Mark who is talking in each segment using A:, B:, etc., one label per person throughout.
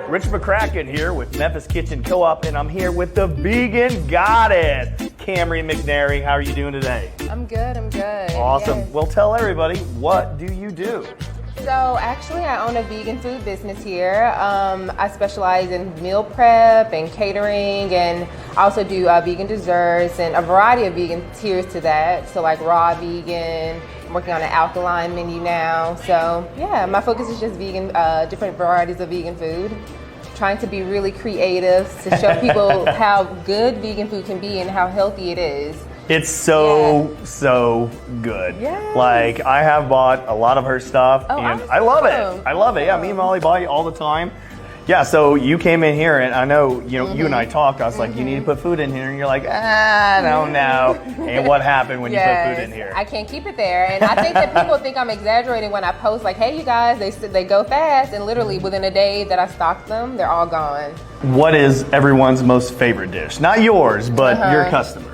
A: Rich McCracken here with Memphis Kitchen Co-op, and I'm here with the vegan goddess, Camri McNary. How are you doing today?
B: I'm good.
A: Awesome.
B: Yes.
A: Well, tell everybody, what do you do?
B: So actually I own a vegan food business here. I specialize in meal prep and catering, and I also do vegan desserts and a variety of vegan tiers to that. So like raw vegan, I'm working on an alkaline menu now. So yeah, my focus is just vegan, different varieties of vegan food. Trying to be really creative to show people how good vegan food can be and how healthy it is.
A: It's so good.
B: Yeah.
A: Like, I have bought a lot of her stuff, and
B: awesome.
A: I love it. I love it. Yeah, me and Molly buy all the time. Yeah, so you came in here, and I know, you and I talked. I was like, you need to put food in here, and you're like, I don't know. And what happened when you put food in here?
B: I can't keep it there, and I think that people think I'm exaggerating when I post like, hey, you guys, they go fast, and literally within a day that I stocked them, they're all gone.
A: What is everyone's most favorite dish? Not yours, but your customers.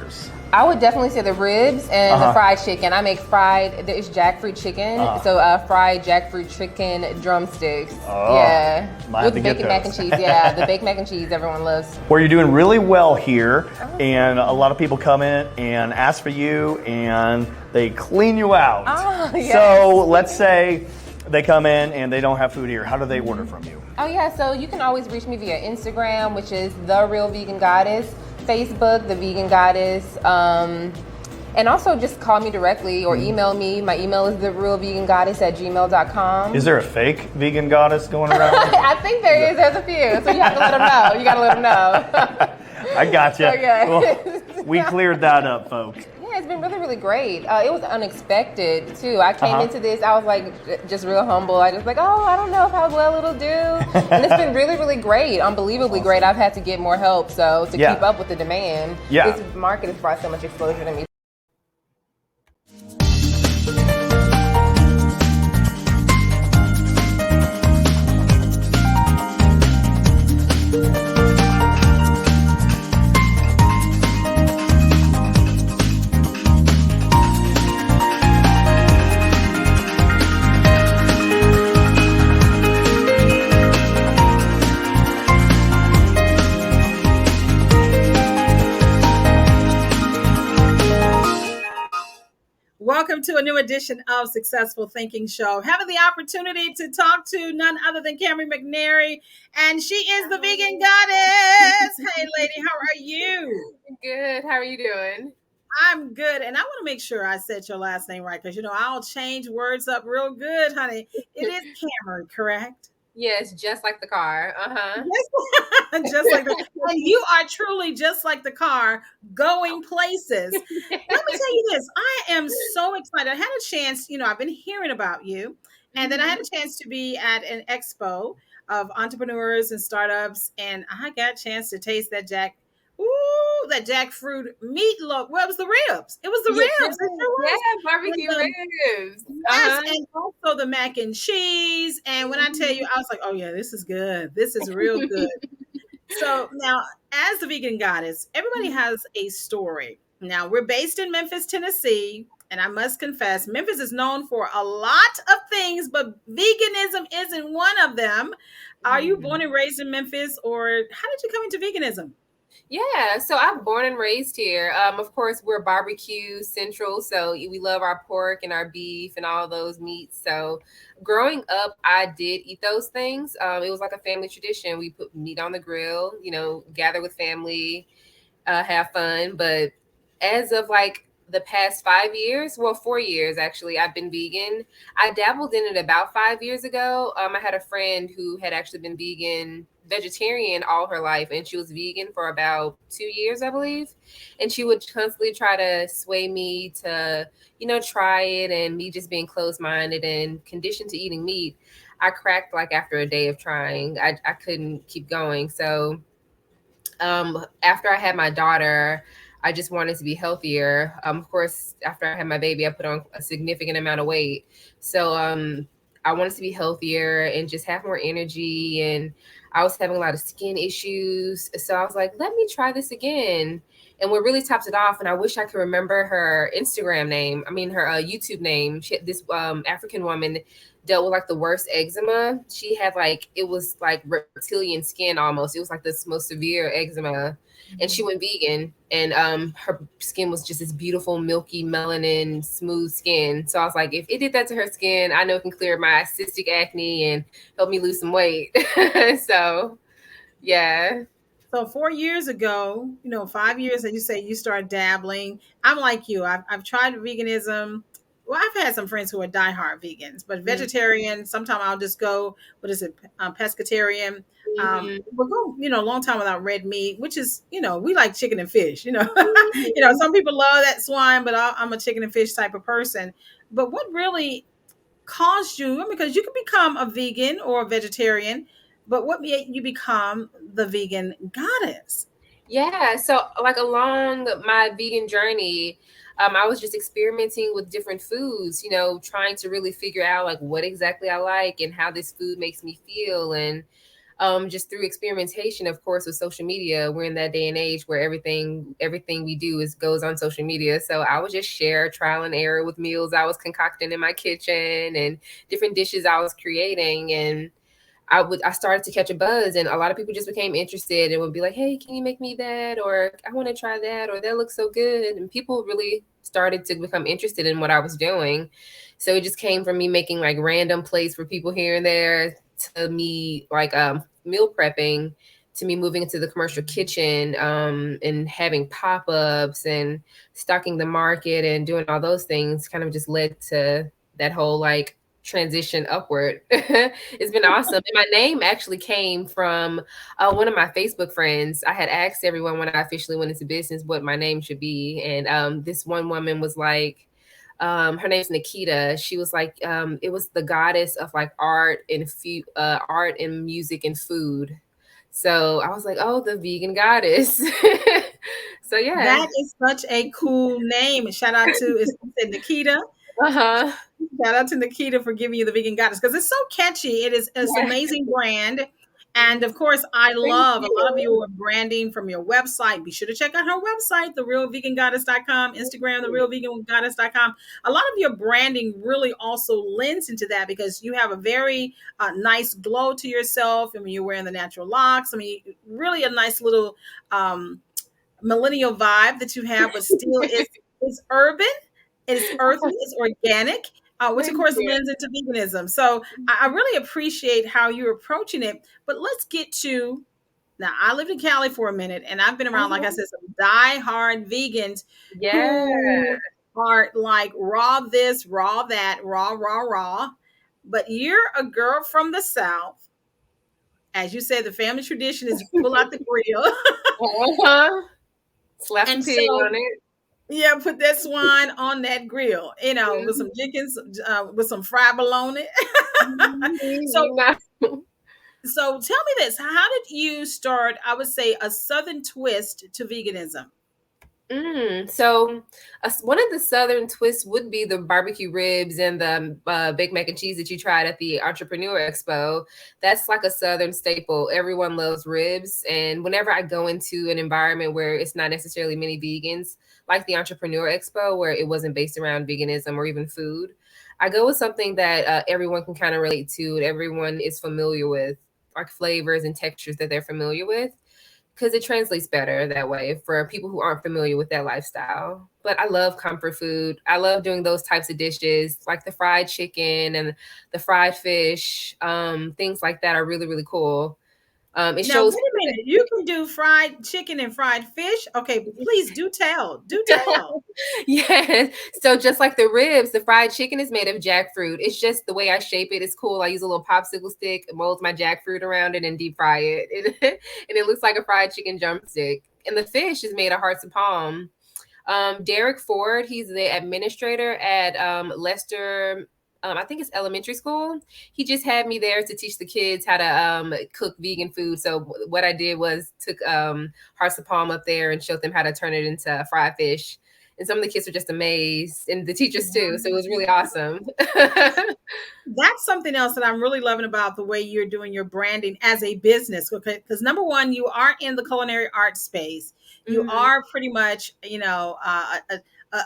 B: I would definitely say the ribs and the fried chicken. I make it's jackfruit chicken, so fried jackfruit chicken drumsticks. With bacon mac and cheese. Yeah, the baked mac and cheese everyone loves.
A: Well, you're doing really well here, and a lot of people come in and ask for you, and they clean you out.
B: Yes.
A: So let's say they come in and they don't have food here. How do they order from you?
B: Oh yeah, so you can always reach me via Instagram, which is The Real Vegan Goddess, Facebook, The Vegan Goddess, and also just call me directly or email me. My email is therealvegangoddess@gmail.com.
A: Is there a fake vegan goddess going around?
B: I think there is. There's a few, so you have to let them know. You got to let them know.
A: I gotcha.
B: Okay.
A: Well, we cleared that up, folks.
B: Yeah, it's been really, really great. It was unexpected, too. I came into this, I was like, just real humble. I just like, I don't know how well it'll do. And it's been really, really great, unbelievably great. I've had to get more help, to keep up with the demand.
A: Yeah.
B: This market has brought so much exposure to me.
C: Welcome to a new edition of Successful Thinking Show. Having the opportunity to talk to none other than Camri McNary, and she is the vegan goddess. Hey, lady, how are you?
B: Good. How are you doing?
C: I'm good, and I want to make sure I said your last name right, because I'll change words up real good, honey. It is Camri, correct?
B: Yes, just like the car.
C: Just like the, and you are truly just like the car, going places. Let me tell you this. I am so excited. I had a chance, I've been hearing about you. And then I had a chance to be at an expo of entrepreneurs and startups. And I got a chance to taste that jackfruit meatloaf. Well, it was the ribs. It was the ribs.
B: Yeah, barbecue ribs.
C: Yes, and also the mac and cheese. And when I tell you, I was like, oh yeah, this is good. This is real good. So now, as the vegan goddess, everybody has a story. Now, we're based in Memphis, Tennessee. And I must confess, Memphis is known for a lot of things, but veganism isn't one of them. Are you born and raised in Memphis, or how did you come into veganism?
D: Yeah, so I'm born and raised here. Of course, we're barbecue central, so we love our pork and our beef and all those meats. So growing up, I did eat those things. It was like a family tradition. We put meat on the grill, gather with family, have fun. But as of like the past 5 years, 4 years actually, I've been vegan. I dabbled in it about 5 years ago. I had a friend who had actually been vegetarian all her life, and she was vegan for about 2 years, I believe. And she would constantly try to sway me to, try it, and me just being closed-minded and conditioned to eating meat. I cracked like after a day of trying. I couldn't keep going. So after I had my daughter, I just wanted to be healthier. Of course, after I had my baby, I put on a significant amount of weight. So I wanted to be healthier and just have more energy. And I was having a lot of skin issues. So I was like, let me try this again. And what really tops it off, and I wish I could remember her Instagram name, her YouTube name. This African woman dealt with like the worst eczema. She had like, it was like reptilian skin almost. It was like this most severe eczema. And she went vegan, and her skin was just this beautiful, milky, melanin, smooth skin. So I was like, if it did that to her skin, I know it can clear my cystic acne and help me lose some weight. So, yeah.
C: So 4 years ago, 5 years, as you say, you start dabbling. I'm like you. I've tried veganism. Well, I've had some friends who are diehard vegans, but vegetarian. Sometimes I'll just go. What is it? Pescatarian. We'll go, a long time without red meat, which is, we like chicken and fish. Some people love that swine, but I'm a chicken and fish type of person. But what really caused you? Because you can become a vegan or a vegetarian, but what made you become the vegan goddess?
D: Yeah, so like along my vegan journey, I was just experimenting with different foods, trying to really figure out like what exactly I like and how this food makes me feel. And just through experimentation, of course, with social media, we're in that day and age where everything we do goes on social media. So I would just share trial and error with meals I was concocting in my kitchen and different dishes I was creating. And I started to catch a buzz, and a lot of people just became interested and would be like, hey, can you make me that? Or I want to try that, or that looks so good. And people really started to become interested in what I was doing. So it just came from me making like random plates for people here and there, to me like meal prepping, to me moving into the commercial kitchen, and having pop-ups and stocking the market and doing all those things kind of just led to that whole like transition upward. It's been awesome. And my name actually came from one of my Facebook friends. I had asked everyone when I officially went into business what my name should be. And this one woman was like, her name's Nikita. She was like, it was the goddess of like art and music and food. So I was like, oh, the vegan goddess. So yeah.
C: That is such a cool name. Shout out to Nikita.
D: Uh-huh.
C: Shout out to Nikita for giving you the vegan goddess, because it's so catchy. It's an amazing brand. And of course, I love a lot of your branding from your website. Be sure to check out her website, therealvegangoddess.com, Instagram, therealvegangoddess.com. A lot of your branding really also lends into that, because you have a very nice glow to yourself. I mean, you're wearing the natural locks. I mean, really a nice little millennial vibe that you have, but still it's urban, it's earthy, it's organic. Which of course lends into veganism. So I really appreciate how you're approaching it. But let's get to, now I lived in Cali for a minute, and I've been around, like I said, some die-hard vegans who are like raw this, raw that, raw. But you're a girl from the South. As you said, the family tradition is pull out the grill.
D: Slap a pig on it.
C: Yeah, put that swine on that grill, with some chickens, with some fried bologna. So tell me this: how did you start? I would say a Southern twist to veganism.
D: So one of the Southern twists would be the barbecue ribs and the baked mac and cheese that you tried at the Entrepreneur Expo. That's like a Southern staple. Everyone loves ribs. And whenever I go into an environment where it's not necessarily many vegans, like the Entrepreneur Expo, where it wasn't based around veganism or even food, I go with something that everyone can kind of relate to and everyone is familiar with, like flavors and textures that they're familiar with, because it translates better that way for people who aren't familiar with that lifestyle. But I love comfort food. I love doing those types of dishes, like the fried chicken and the fried fish. Things like that are really, really cool.
C: Now, wait a minute. You can do fried chicken and fried fish? Okay, please do tell. Do tell.
D: Yeah. So just like the ribs, the fried chicken is made of jackfruit. It's just the way I shape it is cool. I use a little popsicle stick, mold my jackfruit around it, and deep fry it. And it looks like a fried chicken drumstick. And the fish is made of hearts of palm. Derek Ford, he's the administrator at Leicester, I think it's elementary school. He just had me there to teach the kids how to cook vegan food. So what I did was took hearts of palm up there and showed them how to turn it into fried fish. And some of the kids were just amazed, and the teachers too. So it was really awesome.
C: That's something else that I'm really loving about the way you're doing your branding as a business. Okay, because number one, you are in the culinary arts space. You are pretty much,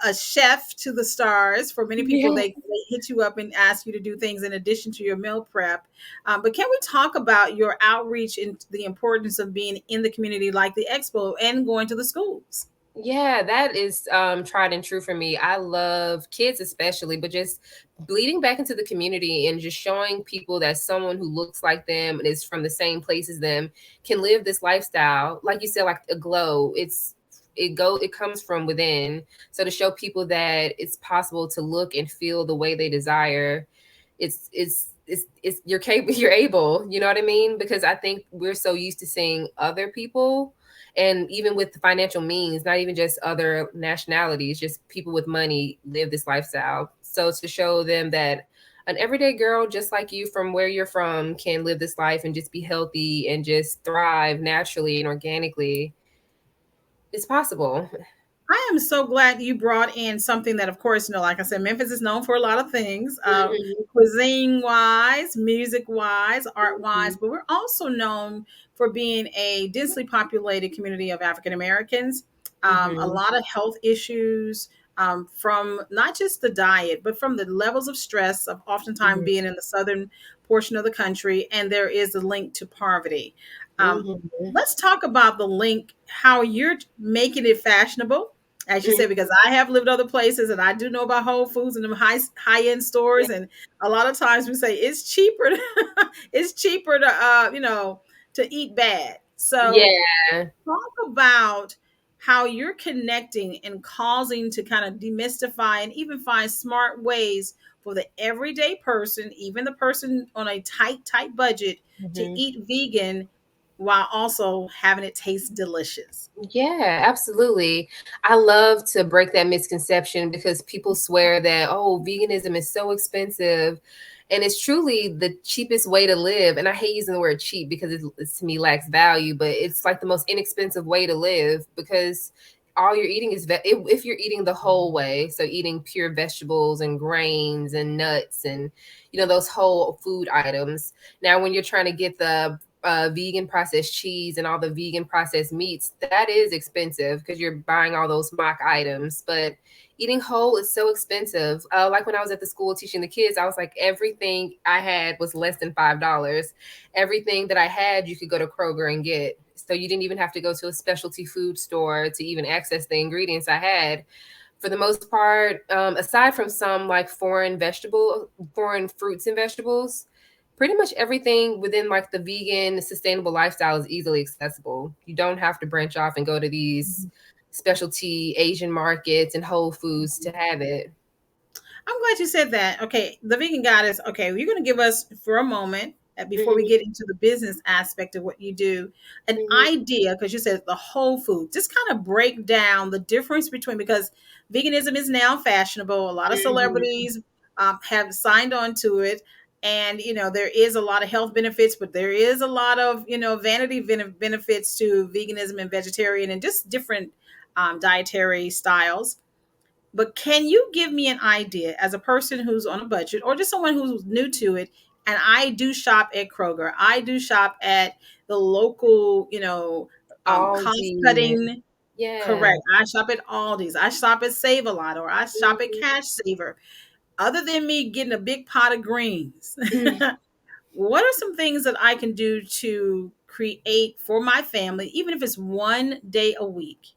C: a chef to the stars. For many people, they hit you up and ask you to do things in addition to your meal prep. But can we talk about your outreach and the importance of being in the community, like the expo, and going to the schools?
D: Yeah, that is tried and true for me. I love kids especially, but just bleeding back into the community and just showing people that someone who looks like them and is from the same place as them can live this lifestyle. Like you said, like a glow. It comes from within. So to show people that it's possible to look and feel the way they desire, it's you're capable, you're able, you know what I mean? Because I think we're so used to seeing other people, and even with the financial means, not even just other nationalities, just people with money live this lifestyle. So to show them that an everyday girl just like you from where you're from can live this life and just be healthy and just thrive naturally and organically, it's possible.
C: I am so glad you brought in something that, of course, like I said, Memphis is known for a lot of things, cuisine wise, music wise, art wise, but we're also known for being a densely populated community of African Americans. A lot of health issues, from not just the diet, but from the levels of stress of oftentimes being in the southern portion of the country. And there is a link to poverty. Let's talk about the link, how you're making it fashionable, as you said, because I have lived other places and I do know about Whole Foods and them high end stores. And a lot of times we say it's cheaper, it's cheaper to eat bad. So talk about how you're connecting and causing to kind of demystify and even find smart ways for the everyday person, even the person on a tight budget, to eat vegan while also having it taste delicious.
D: Yeah, absolutely. I love to break that misconception because people swear that, oh, veganism is so expensive. And it's truly the cheapest way to live. And I hate using the word cheap because it to me lacks value, but it's like the most inexpensive way to live because all you're eating is if you're eating the whole way, so eating pure vegetables and grains and nuts and those whole food items. Now, when you're trying to get the vegan processed cheese and all the vegan processed meats, that is expensive because you're buying all those mock items. But eating whole is so expensive. Like when I was at the school teaching the kids, I was like, everything I had was less than $5. Everything that I had, you could go to Kroger and get. So you didn't even have to go to a specialty food store to even access the ingredients I had. For the most part, aside from some like foreign fruits and vegetables, pretty much everything within like the vegan sustainable lifestyle is easily accessible. You don't have to branch off and go to these specialty Asian markets and Whole Foods to have it.
C: I'm glad you said that. Okay, the vegan goddess. Okay, you're going to give us for a moment before we get into the business aspect of what you do, an idea, because you said the whole food. Just kind of break down the difference between, because veganism is now fashionable. A lot of celebrities have signed on to it. And, there is a lot of health benefits, but there is a lot of, vanity benefits to veganism and vegetarian and just different dietary styles. But can you give me an idea as a person who's on a budget or just someone who's new to it? And I do shop at Kroger. I do shop at the local, cost cutting.
D: Yeah.
C: Correct. I shop at Aldi's. I shop at Save a Lot, or I shop at Cash Saver. Other than me getting a big pot of greens, what are some things that I can do to create for my family, even if it's one day a week?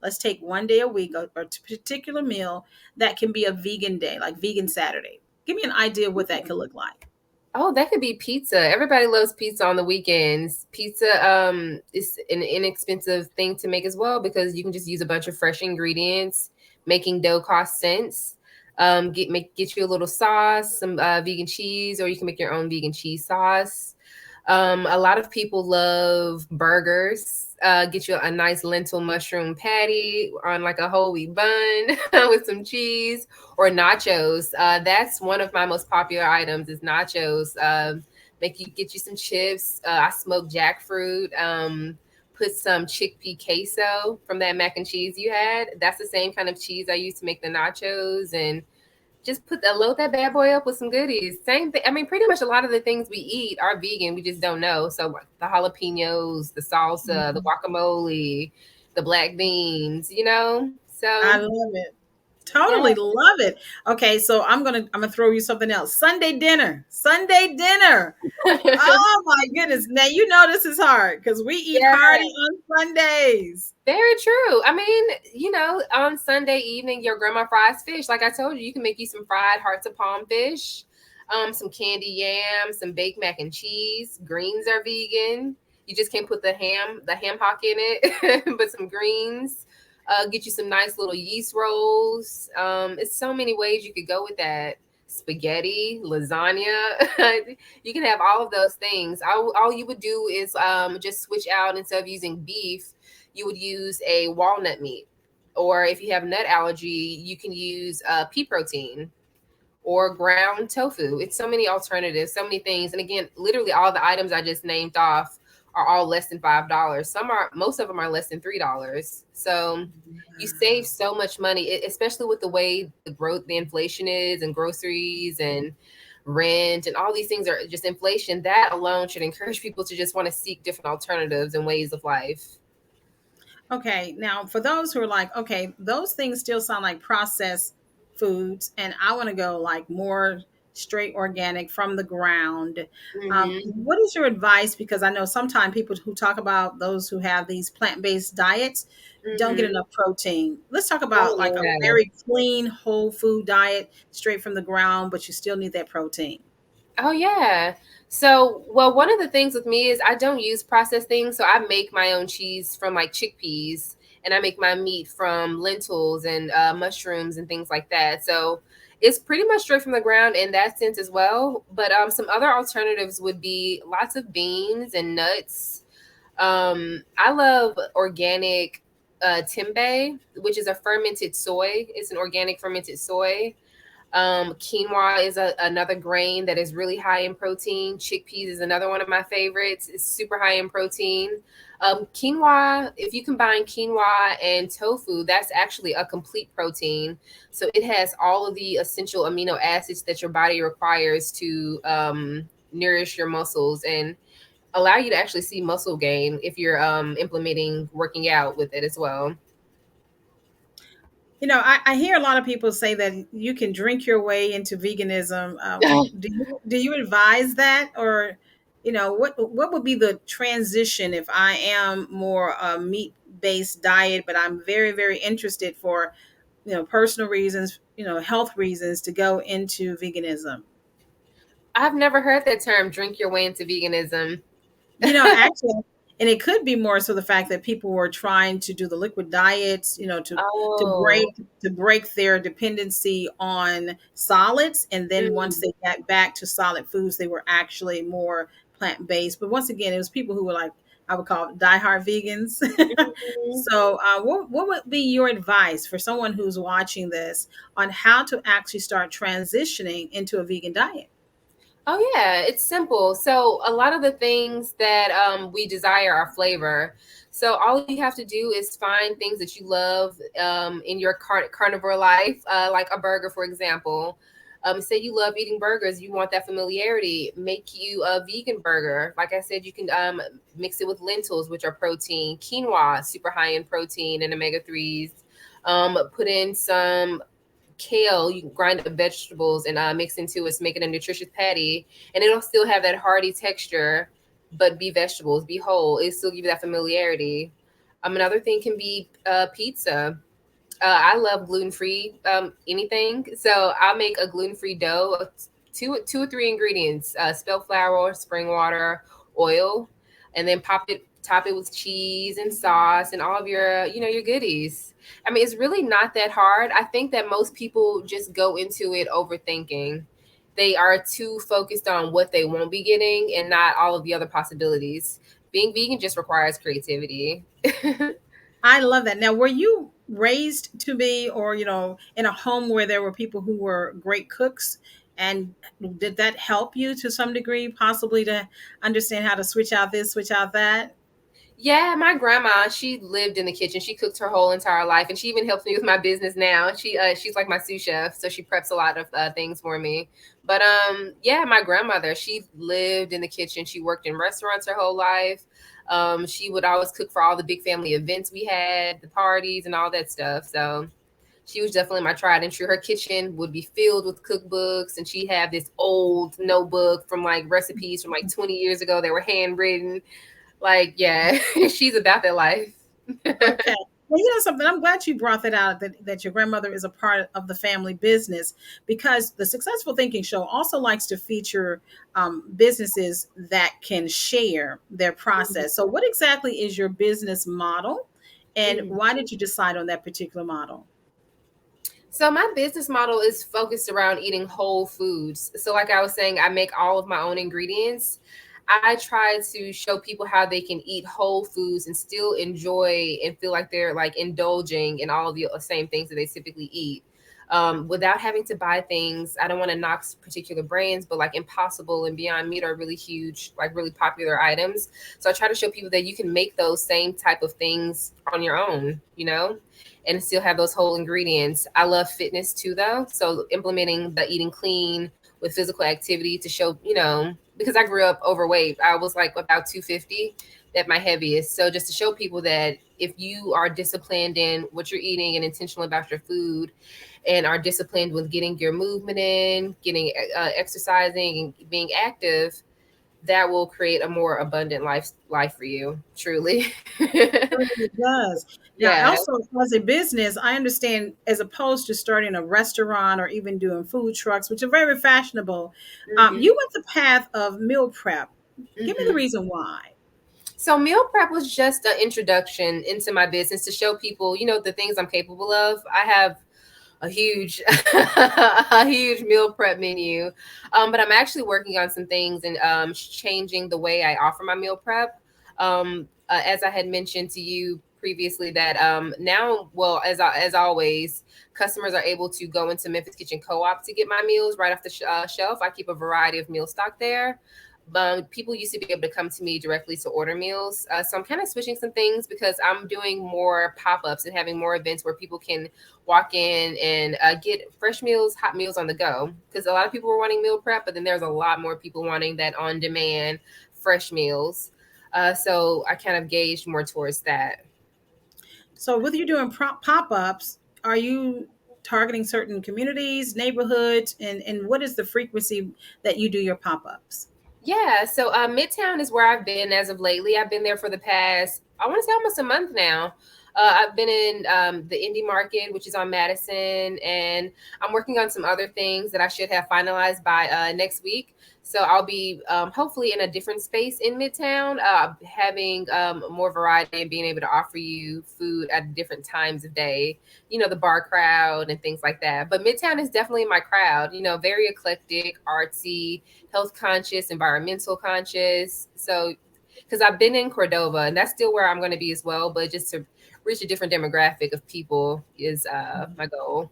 C: Let's take one day a week, or a particular meal that can be a vegan day, like Vegan Saturday. Give me an idea of what that could look like.
D: Oh, that could be pizza. Everybody loves pizza on the weekends. Pizza is an inexpensive thing to make as well because you can just use a bunch of fresh ingredients. Making dough costs cents. Get you a little sauce, some vegan cheese, or you can make your own vegan cheese sauce. A lot of people love burgers. Get you a nice lentil mushroom patty on like a whole wheat bun with some cheese, or nachos. That's one of my most popular items is nachos. Get you some chips. I smoke jackfruit. put some chickpea queso from that mac and cheese you had. That's the same kind of cheese I use to make the nachos, and just load that bad boy up with some goodies. Same thing. I mean, pretty much a lot of the things we eat are vegan. We just don't know. So like the jalapenos, the salsa, the guacamole, the black beans, So
C: I love it. Totally love it. Okay, so I'm gonna throw you something else. Sunday dinner. Sunday dinner. Oh my goodness. Now you know this is hard because we eat
D: Yeah.
C: hearty on Sundays.
D: Very true. I mean, on Sunday evening, your grandma fries fish. Like I told you, you can make you some fried hearts of palm fish, some candy yam, some baked mac and cheese. Greens are vegan. You just can't put the ham hock in it, but some greens. Get you some nice little yeast rolls. It's so many ways you could go with that. Spaghetti, lasagna. You can have all of those things. All you would do is just switch out, instead of using beef, you would use a walnut meat. Or if you have nut allergy, you can use pea protein or ground tofu. It's so many alternatives, so many things. And again, literally all the items I just named off are all less than $5. Most of them are less than $3. So you save so much money, especially with the way the inflation is, and groceries and rent and all these things are just inflation. That alone should encourage people to just want to seek different alternatives and ways of life.
C: Okay, now for those who are like, okay, those things still sound like processed foods, and I want to go like more straight organic from the ground. What is your advice? Because I know sometimes people who talk about those who have these plant-based diets don't get enough protein. Let's talk about like a very clean, whole food diet, straight from the ground, but you still need that protein.
D: Oh, yeah. So, well, one of the things with me is I don't use processed things. So I make my own cheese from like chickpeas, and I make my meat from lentils and mushrooms and things like that. So it's pretty much straight from the ground in that sense as well. But some other alternatives would be lots of beans and nuts. I love organic tempeh, which is a fermented soy. It's an organic fermented soy. Quinoa is another grain that is really high in protein. Chickpeas is another one of my favorites. It's super high in protein. Quinoa, if you combine quinoa and tofu, that's actually a complete protein. So it has all of the essential amino acids that your body requires to nourish your muscles and allow you to actually see muscle gain if you're implementing working out with it as well.
C: You know, I hear a lot of people say that you can drink your way into veganism. Do you advise that, or what would be the transition if I am more a meat based diet, but I'm very very interested for personal reasons, health reasons to go into veganism?
D: I've never heard that term, drink your way into veganism.
C: Actually, and it could be more so the fact that people were trying to do the liquid diets, to
D: Oh.
C: break their dependency on solids, and then once they got back to solid foods, they were actually more plant-based. But once again, it was people who were like, I would call diehard vegans.
D: Mhm.
C: So what would be your advice for someone who's watching this on how to actually start transitioning into a vegan diet?
D: Oh yeah, it's simple. So a lot of the things that we desire are flavor. So all you have to do is find things that you love in your carnivore life, like a burger, for example. Say you love eating burgers, you want that familiarity. Make you a vegan burger. Like I said, you can mix it with lentils, which are protein. Quinoa, super high in protein and omega threes. Put in some kale. You can grind up vegetables and mix into it to make it a nutritious patty, and it'll still have that hearty texture, but be vegetables, be whole. It still give you that familiarity. Another thing can be pizza. I love gluten-free anything, so I'll make a gluten-free dough of two or three ingredients: spelt flour, spring water, oil, and then top it with cheese and sauce and all of your goodies. I mean, it's really not that hard. I think that most people just go into it overthinking. They are too focused on what they won't be getting and not all of the other possibilities. Being vegan just requires creativity.
C: I love that. Now, were you raised to be, or in a home where there were people who were great cooks? And did that help you to some degree, possibly to understand how to switch out this, switch out that?
D: Yeah, my grandma, she lived in the kitchen. She cooked her whole entire life, and she even helps me with my business now. She's like my sous chef, so she preps a lot of things for me. But yeah, my grandmother, she lived in the kitchen. She worked in restaurants her whole life. She would always cook for all the big family events we had, the parties and all that stuff. So she was definitely my tried and true. Her kitchen would be filled with cookbooks, and she had this old notebook from like recipes from like 20 years ago that were handwritten. Like, yeah, she's about that life.
C: Okay. Well, you know something, I'm glad you brought that out, that your grandmother is a part of the family business, because the Successful Thinking Show also likes to feature businesses that can share their process. So, what exactly is your business model, and
D: Mhm.
C: why did you decide on that particular model?
D: So my business model is focused around eating whole foods. So like I was saying, I make all of my own ingredients. I try to show people how they can eat whole foods and still enjoy and feel like they're like indulging in all of the same things that they typically eat. Without having to buy things. I don't want to knock particular brands, but like Impossible and Beyond Meat are really huge, like really popular items. So I try to show people that you can make those same type of things on your own, and still have those whole ingredients. I love fitness too, though. So implementing the eating clean with physical activity to show, because I grew up overweight. I was like about 250 at my heaviest. So just to show people that if you are disciplined in what you're eating and intentional about your food, and are disciplined with getting your movement in, getting exercising and being active, that will create a more abundant life for you, truly.
C: It does. Now,
D: Yeah.
C: also as a business, I understand, as opposed to starting a restaurant or even doing food trucks, which are very fashionable,
D: Hmm.
C: you went the path of meal prep. Give me the
D: Hmm.
C: reason why.
D: So meal prep was just an introduction into my business to show people, the things I'm capable of. I have a huge a huge meal prep menu, but I'm actually working on some things and changing the way I offer my meal prep. As I had mentioned to you previously, that now, well, as always, customers are able to go into Memphis Kitchen Co-op to get my meals right off the shelf. I keep a variety of meal stock there. People used to be able to come to me directly to order meals. So I'm kind of switching some things because I'm doing more pop-ups and having more events where people can walk in and get fresh meals, hot meals on the go. Because a lot of people were wanting meal prep, but then there's a lot more people wanting that on-demand fresh meals. So I kind of gauged more towards that.
C: So, with you doing pop-ups, are you targeting certain communities, neighborhoods, and what is the frequency that you do your pop-ups?
D: Yeah, so Midtown is where I've been as of lately. I've been there for the past, I want to say almost a month now. I've been in the indie market, which is on Madison, and I'm working on some other things that I should have finalized by next week. So I'll be hopefully in a different space in Midtown, having more variety and being able to offer you food at different times of day, the bar crowd and things like that. But Midtown is definitely my crowd, very eclectic, artsy, health conscious, environmental conscious. So, because I've been in Cordova, and that's still where I'm going to be as well, but just to reach a different demographic of people is my goal.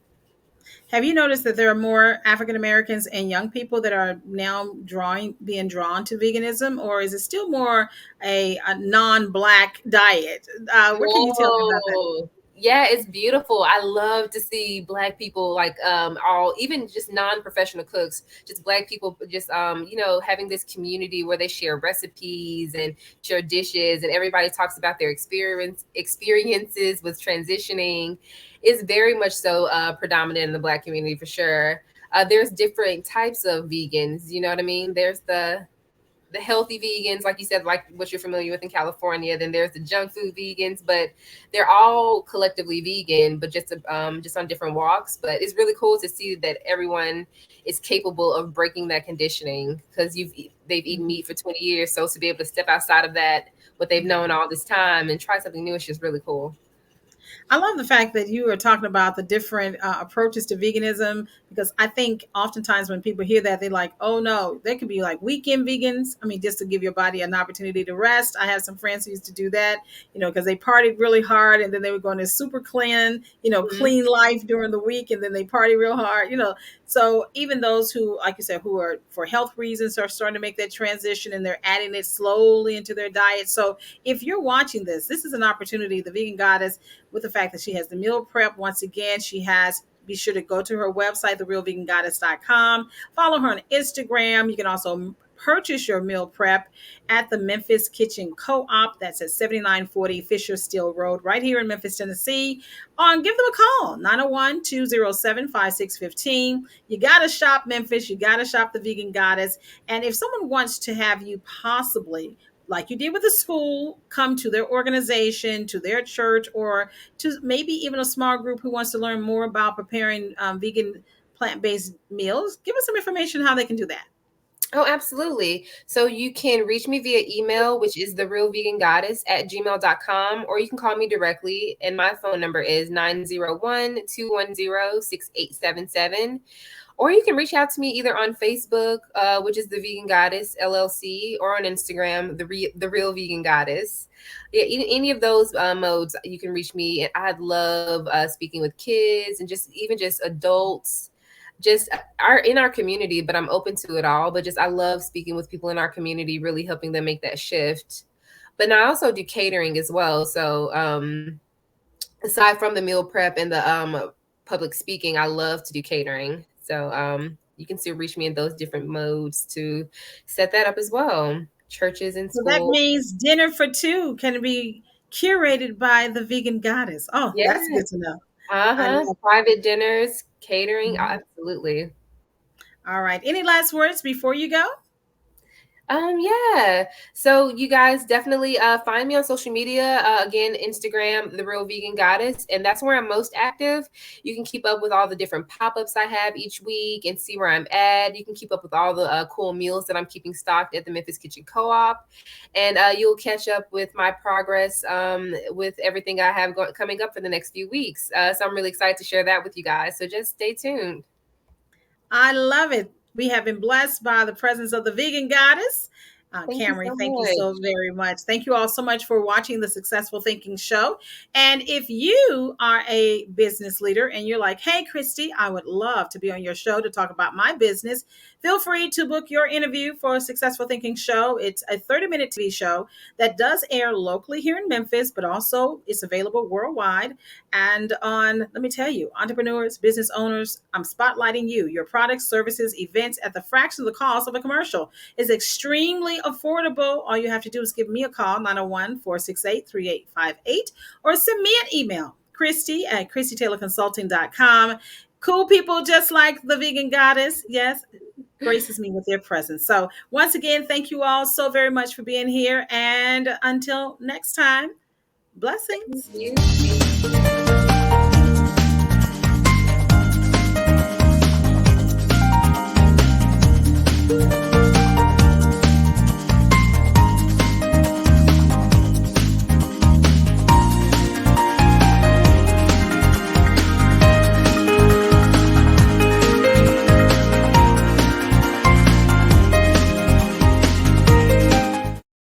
C: Have you noticed that there are more African Americans and young people that are now being drawn to veganism, or is it still more a non-black diet? What can you tell me about that?
D: Whoa. Yeah, it's beautiful. I love to see Black people like all, even just non-professional cooks, just Black people just having this community where they share recipes and share dishes, and everybody talks about their experiences with transitioning. Is very much so predominant in the Black community for sure. There's different types of vegans, you know what I mean? There's the healthy vegans, like you said, like what you're familiar with in California. Then there's the junk food vegans, but they're all collectively vegan, but just on different walks. But it's really cool to see that everyone is capable of breaking that conditioning because they've eaten meat for 20 years. So to be able to step outside of that, what they've known all this time, and try something new is just really cool.
C: I love the fact that you are talking about the different approaches to veganism, because I think oftentimes when people hear that, they're like, oh no, there could be like weekend vegans. I mean, just to give your body an opportunity to rest. I have some friends who used to do that, because they partied really hard and then they were going to super clean, clean life during the week, and then they party real hard. So even those who, like you said, who are for health reasons are starting to make that transition, and they're adding it slowly into their diet. So if you're watching this is an opportunity. The Vegan Goddess, with the fact that she has the meal prep, once again, be sure to go to her website, therealvegangoddess.com. Follow her on Instagram. You can also purchase your meal prep at the Memphis Kitchen Co-op. That's at 7940 Fisher Steel Road, right here in Memphis, Tennessee. Give them a call, 901-207-5615. You got to shop Memphis. You got to shop the Vegan Goddess. And if someone wants to have you possibly, like you did with the school, come to their organization, to their church, or to maybe even a small group who wants to learn more about preparing vegan plant-based meals, give us some information how they can do that.
D: Oh, absolutely. So you can reach me via email, which is therealvegangoddess@gmail.com, or you can call me directly. And my phone number is 901-210-6877. Or you can reach out to me either on Facebook, which is the Vegan Goddess LLC, or on Instagram, the Real Vegan Goddess. Yeah, any of those modes, you can reach me. I'd love speaking with kids and just adults, just in our community. But I'm open to it all. But I love speaking with people in our community, really helping them make that shift. But now I also do catering as well. So aside from the meal prep and the public speaking, I love to do catering. So you can still reach me in those different modes to set that up as well. Churches and schools.
C: So that means dinner for two can be curated by the Vegan Goddess. Oh, yes. That's good to know.
D: Private dinners, catering, absolutely.
C: All right. Any last words before you go?
D: Yeah. So you guys definitely find me on social media. Again, Instagram, The Real Vegan Goddess. And that's where I'm most active. You can keep up with all the different pop-ups I have each week and see where I'm at. You can keep up with all the cool meals that I'm keeping stocked at the Memphis Kitchen Co-op. And you'll catch up with my progress with everything I have coming up for the next few weeks. So I'm really excited to share that with you guys. So just stay tuned.
C: I love it. We have been blessed by the presence of the Vegan Goddess. Camri, thank you so very much. Thank you all so much for watching the Successful Thinking Show. And if you are a business leader and you're like, hey, Christie, I would love to be on your show to talk about my business, feel free to book your interview for a Successful Thinking Show. It's a 30-minute TV show that does air locally here in Memphis, but also it's available worldwide. And let me tell you, entrepreneurs, business owners, I'm spotlighting you, your products, services, events at the fraction of the cost of a commercial. It's extremely affordable. All you have to do is give me a call, 901-468-3858, or send me an email, Christie at ChristieTaylorConsulting.com. Cool people just like the Vegan Goddess, yes, graces me with their presence. So once again, thank you all so very much for being here. And until next time, blessings.
D: Thank you.